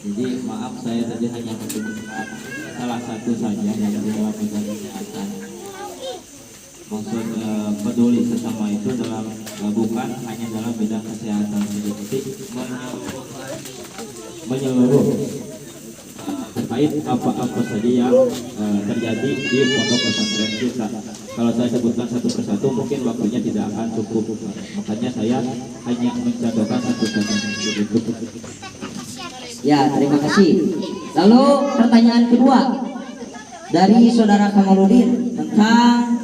Jadi maaf saya tadi hanya menyebutkan salah satu saja yang di dalam bidang kesehatan. Maksud peduli sesama itu dalam bukan hanya dalam bidang kesehatan saja, tapi menyeluruh terkait apa-apa saja yang terjadi di pondok pesantren kita. Kalau saya sebutkan satu persatu mungkin waktunya tidak akan cukup, makanya saya hanya mencontohkan satu saja. Ya, terima kasih. Lalu pertanyaan kedua dari saudara Kamaludin tentang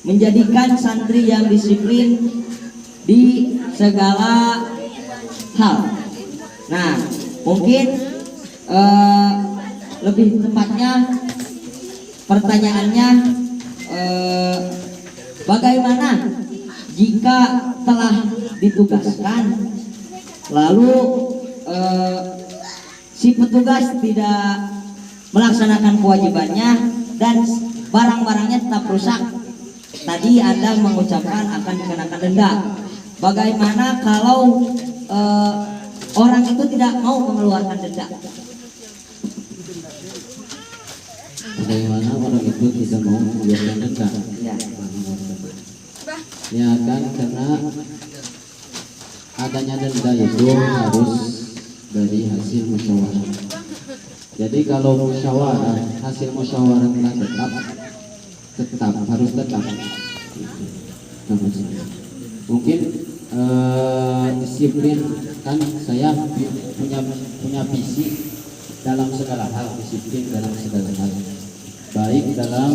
menjadikan santri yang disiplin di segala hal. Nah, mungkin lebih tepatnya pertanyaannya, bagaimana jika telah ditugaskan lalu si petugas tidak melaksanakan kewajibannya dan barang-barangnya tetap rusak? Tadi Anda mengucapkan akan dikenakan denda. Bagaimana kalau orang itu tidak mau mengeluarkan denda? Bagaimana orang itu tidak mau mengeluarkan denda? Ya kan, karena adanya denda itu harus dari hasil musyawarah. Jadi kalau musyawarah, hasil musyawarah telah tetap harus tetap. Mungkin disiplin, kan saya punya visi dalam segala hal, disiplin dalam segala hal, baik dalam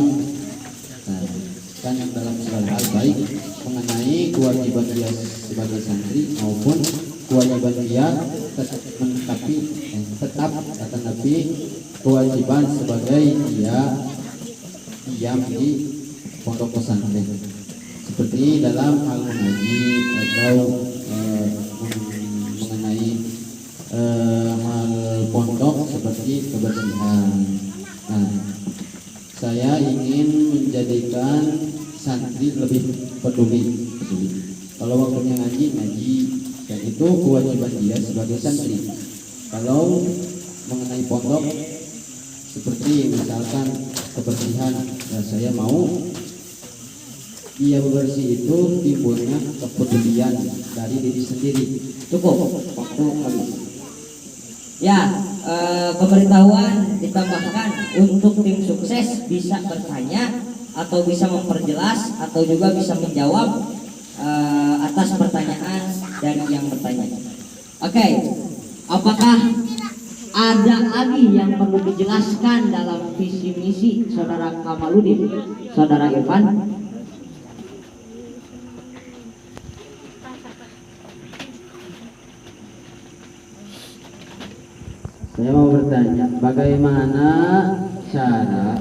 kan dalam segala hal, baik mengenai kewajiban dia sebagai santri maupun kewajiban dia tetap tetapi kewajiban sebagai dia diam di pondok pesantren, seperti dalam hal mengaji atau mengenai hal pondok seperti kebersihan. Nah, saya ingin menjadikan santri lebih peduli. Kalau waktunya ngaji, dan itu kewajiban dia sebagai santri. Kalau mengenai pondok, seperti misalkan kebersihan, ya saya mau dia bersih itu timbulnya kepedulian dari diri sendiri. Cukup waktu habis. Ya, pemberitahuan ditambahkan untuk tim sukses bisa bertanya atau bisa memperjelas atau juga bisa menjawab atas pertanyaan dari yang bertanya. Oke, apakah ada lagi yang perlu dijelaskan dalam visi misi saudara Kamaludin, saudara Irfan? Saya mau bertanya, bagaimana cara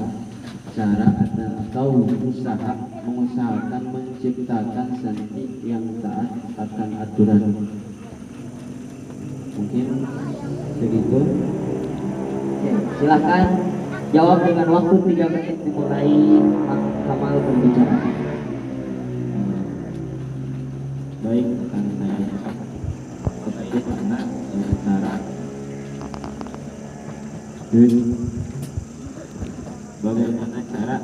atau mengusahakan menciptakan santri yang taat akan aturan? Mungkin segitu. Oke, silakan jawab dengan waktu 3 menit dimulai Kamal berbicara. Baik, akan saya terkait karena cara bagaimana cara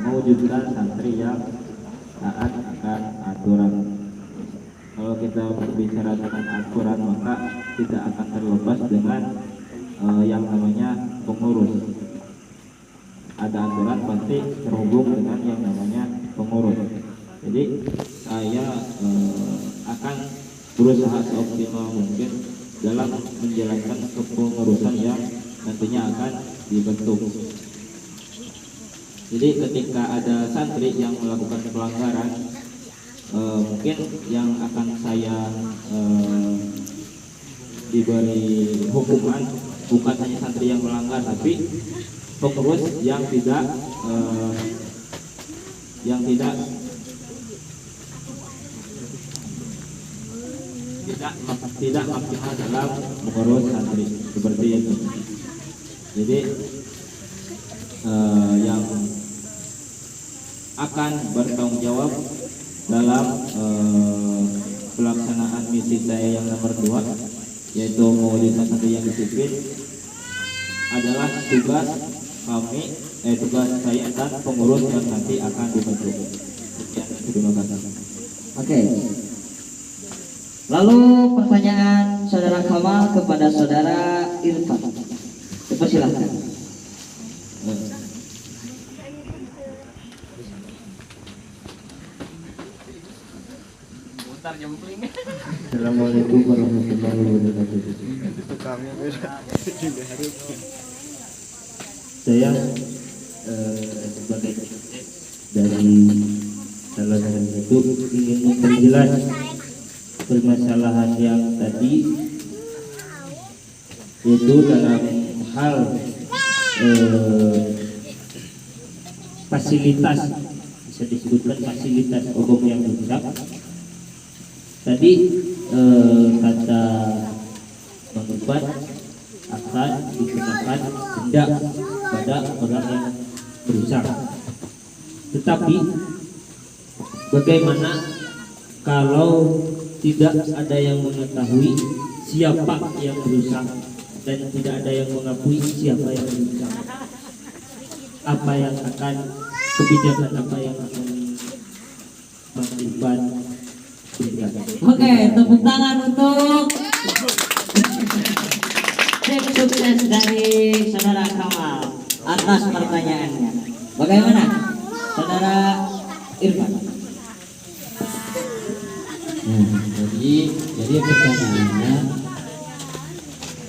mewujudkan santri yang taat akan aturan. Kalau kita berbicara tentang aturan, maka tidak akan terlepas dengan yang namanya pengurus. Ada aturan pasti terhubung dengan yang namanya pengurus. Jadi saya akan berusaha seoptimal mungkin dalam menjalankan kepengurusan yang nantinya akan dibentuk. Jadi ketika ada santri yang melakukan pelanggaran, mungkin yang akan saya diberi hukuman bukan hanya santri yang melanggar, tapi pengurus yang tidak tidak maksimal dalam mengurus santri, seperti itu. Jadi yang akan bertanggung jawab dalam pelaksanaan misi saya yang nomor 2 yaitu mewujudkan satu yang disiplin adalah tugas kami, tugas saya dan pengurus yang nanti akan dibentuk. Sekian, terima kasih. Oke. Lalu pertanyaan saudara Kamal kepada saudara Irfan. Dipersilahkan. Assalamualaikum warahmatullahi wabarakatuh. Saya sebagai dari salah satu ingin memperjelas permasalahan yang tadi, yaitu dalam hal fasilitas, bisa disebutkan fasilitas umum yang rusak. Tadi kata Bang Irfan akan dikenakan denda pada orang yang berusaha. Tetapi bagaimana kalau tidak ada yang mengetahui siapa yang berusaha dan tidak ada yang mengakui siapa yang berusaha? Apa yang akan, kebijakan apa yang akan Bang Irfan berikan? Oke, tepuk tangan untuk tim sukses dari saudara Kamal atas pertanyaannya. Bagaimana, saudara Irfan? Jadi pertanyaannya,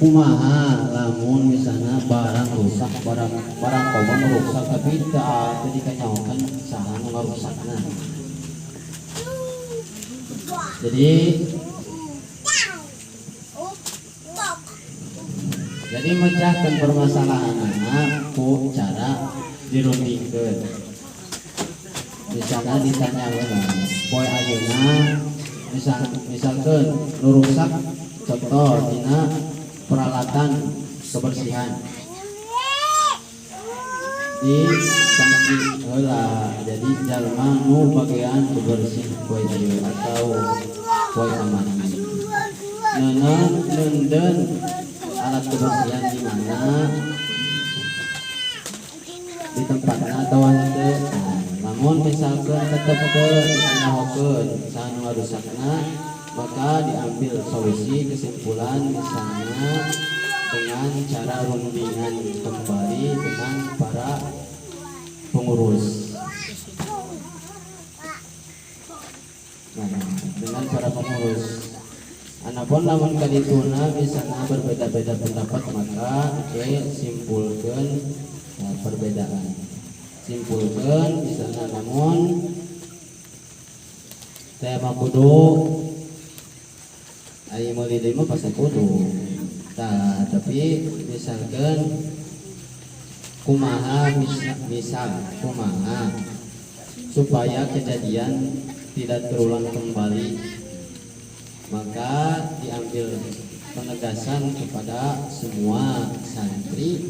kumaha lamun misalnya barang rusak, barang kobong rusak tapi tak dikanyakan saha nu ngarusakna. Jadi mecahkan permasalahanna ku cara dirundingkeun. Misalnya ditanya heula, poe ayeuna misalkan nu rusak contoh dina peralatan kebersihan di sanksi heula, jadi jalma nu bagian kebersihan poe ieu atau poe kamari neundeun alat kebersihan di mana di tempatnya atau henteu. Namun misalkan tetap ditanyahokeun saha nu ngarusakna, maka diambil solusi kesimpulan misalnya dengan cara rundingan kembali dengan para pengurus. Dengan para pengurus. Anapun lamun kadituna misalnya berbeda-beda pendapat, maka simpulkan perbedaan. Simpulkan misalnya, namun saya mah kudu ayo meuli deui mah pasti kudu. Tapi misalkan kumaha kumaha supaya kejadian tidak terulang kembali, maka diambil penegasan kepada semua santri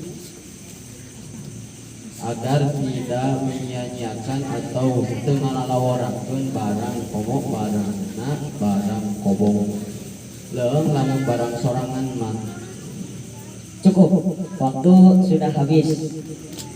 agar tidak menyia-nyiakan atau tengalalaworakeun barang komo, barang kobong. Leung lamun barang sorangan mah Cukup, waktu sudah habis.